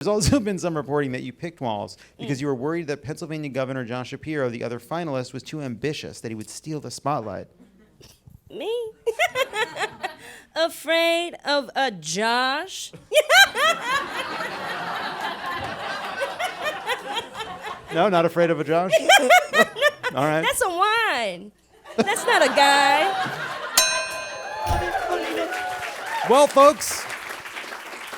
There's also been some reporting that you picked Walz because you were worried that Pennsylvania Governor Jon Shapiro, the other finalist, was too ambitious, that he would steal the spotlight. Me? Afraid of a Josh? No, not afraid of a Josh? All right. That's a wine. That's not a guy. Well, folks,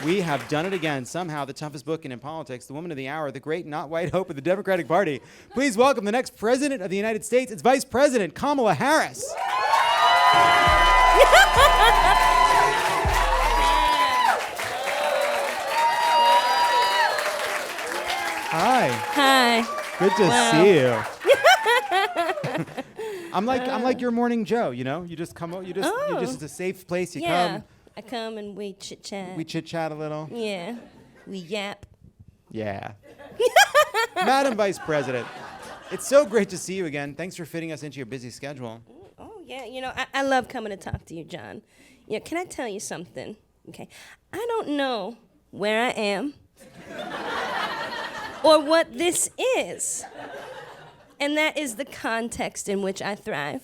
we have done it again. Somehow, the toughest book in politics, the woman of the hour, the great not white hope of the Democratic Party. Please welcome the next president of the United States. It's Vice President Kamala Harris. Hi. Hi. Good to see you. I'm like your morning Joe, you know? You just come out, it's a safe place. You come. I come and we chit chat. We chit chat a little. Yeah. We yap. Yeah. Madam Vice President, it's so great to see you again. Thanks for fitting us into your busy schedule. Oh, yeah. You know, I love coming to talk to you, John. You know, can I tell you something? Okay. I don't know where I am or what this is. And that is the context in which I thrive.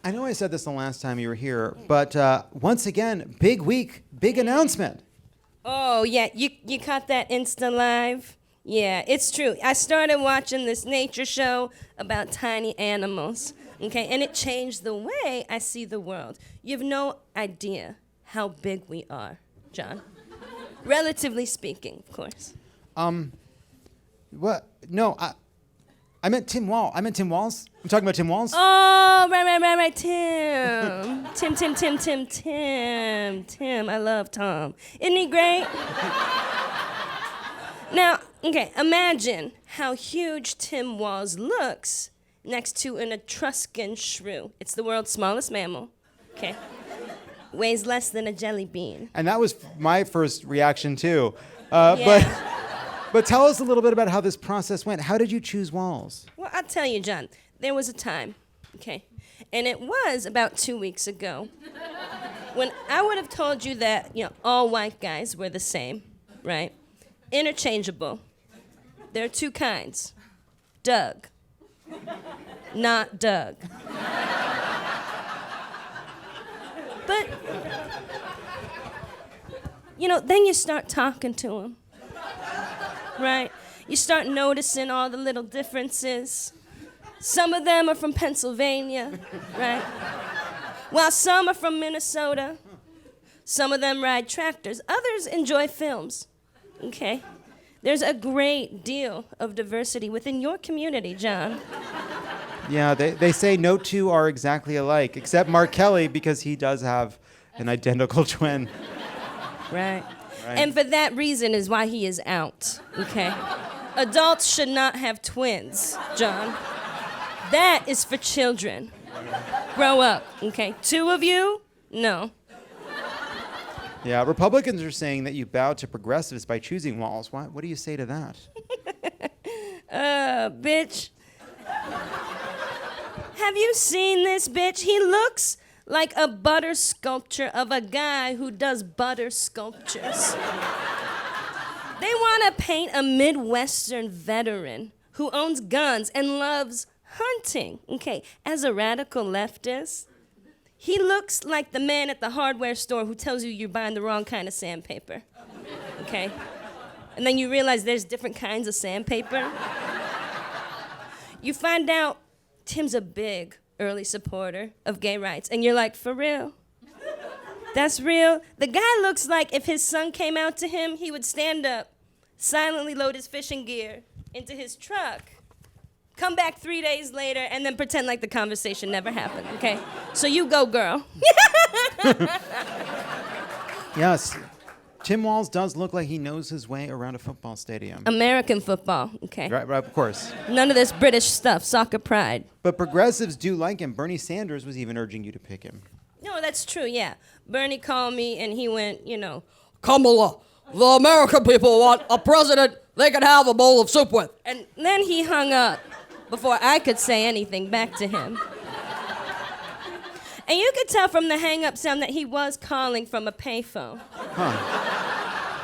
I know I said this the last time you were here, but once again, big week, big announcement. Oh, yeah. You caught that Insta Live? Yeah, it's true. I started watching this nature show about tiny animals, okay? And it changed the way I see the world. You have no idea how big we are, John. Relatively speaking, of course. What? No, I meant Tim Walz. I'm talking about Tim Walz. Oh, right. Tim. I love Tom. Isn't he great? Now, okay, imagine how huge Tim Walz looks next to an Etruscan shrew. It's the world's smallest mammal, okay? Weighs less than a jelly bean. And that was my first reaction, too. Yeah. But tell us a little bit about how this process went. How did you choose Walz? Well, I'll tell you, John. There was a time, okay? And it was about 2 weeks ago when I would have told you that, you know, all white guys were the same, right? Interchangeable. There are two kinds. Doug. Not Doug. But, you know, then you start talking to him. Right? You start noticing all the little differences. Some of them are from Pennsylvania, right? While some are from Minnesota. Some of them ride tractors. Others enjoy films, okay? There's a great deal of diversity within your community, John. Yeah, they say no two are exactly alike, except Mark Kelly, because he does have an identical twin. Right. And for that reason is why he is out, okay? Adults should not have twins, John. That is for children. Grow up, okay? Two of you? No. Yeah, Republicans are saying that you bowed to progressives by choosing Walz. What do you say to that? Bitch. Have you seen this bitch? He looks like a butter sculpture of a guy who does butter sculptures. They want to paint a Midwestern veteran who owns guns and loves hunting. Okay, as a radical leftist, he looks like the man at the hardware store who tells you you're buying the wrong kind of sandpaper. Okay? And then you realize there's different kinds of sandpaper. You find out Tim's a big early supporter of gay rights. And you're like, for real? That's real? The guy looks like if his son came out to him, he would stand up, silently load his fishing gear into his truck, come back 3 days later, and then pretend like the conversation never happened, okay? So you go, girl. Yes. Tim Walz does look like he knows his way around a football stadium. American football, okay? Right, of course. None of this British stuff, soccer pride. But progressives do like him. Bernie Sanders was even urging you to pick him. No, that's true, yeah. Bernie called me and he went, you know, Kamala, the American people want a president they can have a bowl of soup with. And then he hung up before I could say anything back to him. And you could tell from the hang-up sound that he was calling from a payphone. Huh.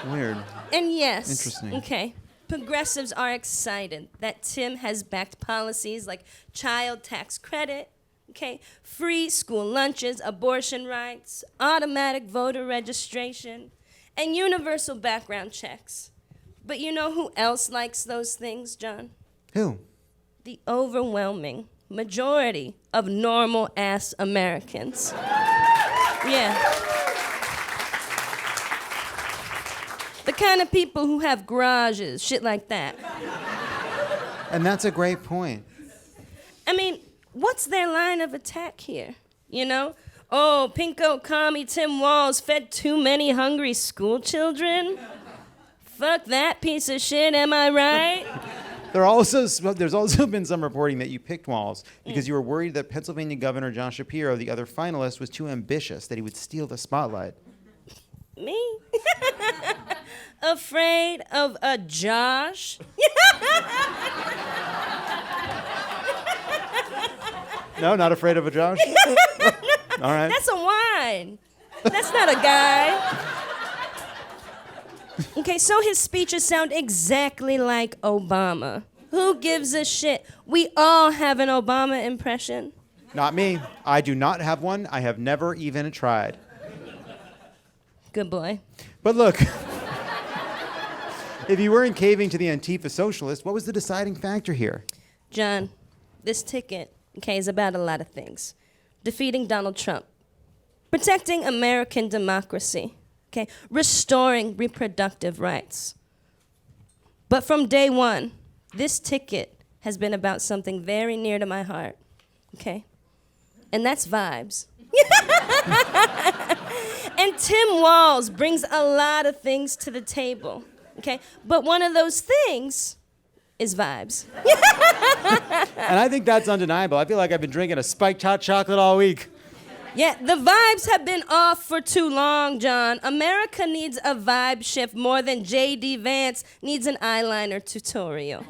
Weird. And yes, Interesting. okay, progressives are excited that Tim has backed policies like child tax credit, okay, free school lunches, abortion rights, automatic voter registration, and universal background checks. But you know who else likes those things, John? Who? The overwhelming majority of normal-ass Americans. Yeah. The kind of people who have garages, shit like that. And that's a great point. I mean, what's their line of attack here? You know? Oh, pinko commie Tim Walz fed too many hungry school children? Fuck that piece of shit, am I right? There's also been some reporting that you picked Walz because you were worried that Pennsylvania Governor Jon Shapiro, the other finalist, was too ambitious, that he would steal the spotlight. Me? Afraid of a Josh? No, not afraid of a Josh? All right. That's a wine. That's not a guy. Okay, so his speeches sound exactly like Obama. Who gives a shit? We all have an Obama impression. Not me. I do not have one. I have never even tried. Good boy. But look, if you weren't caving to the Antifa socialist, what was the deciding factor here? John, this ticket, okay, is about a lot of things. Defeating Donald Trump, protecting American democracy, okay, restoring reproductive rights. But from day one, this ticket has been about something very near to my heart, okay? And that's vibes. And Tim Walz brings a lot of things to the table, okay? But one of those things is vibes. And I think that's undeniable. I feel like I've been drinking a spiked hot chocolate all week. Yeah, the vibes have been off for too long, John. America needs a vibe shift more than J.D. Vance needs an eyeliner tutorial.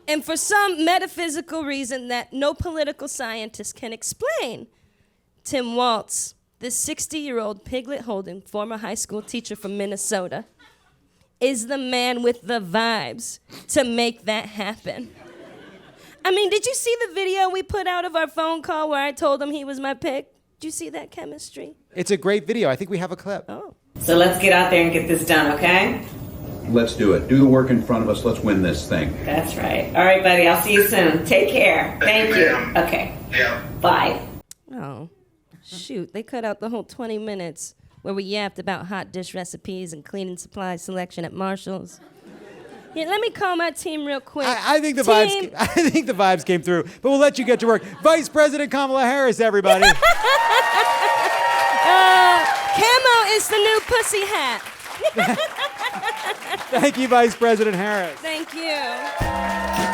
And for some metaphysical reason that no political scientist can explain, Tim Walz, this 60-year-old piglet-holding former high school teacher from Minnesota, is the man with the vibes to make that happen. I mean, did you see the video we put out of our phone call where I told him he was my pick? Did you see that chemistry? It's a great video. I think we have a clip. Oh. So let's get out there and get this done, okay? Let's do it. Do the work in front of us. Let's win this thing. That's right. All right, buddy. I'll see you soon. Take care. Thank you. Okay. Yeah. Bye. Oh, shoot. They cut out the whole 20 minutes where we yapped about hot dish recipes and cleaning supply selection at Marshall's. Yeah, let me call my team real quick. I think the vibes came through, but we'll let you get to work. Vice President Kamala Harris, everybody. Camo is the new pussy hat. Thank you, Vice President Harris. Thank you.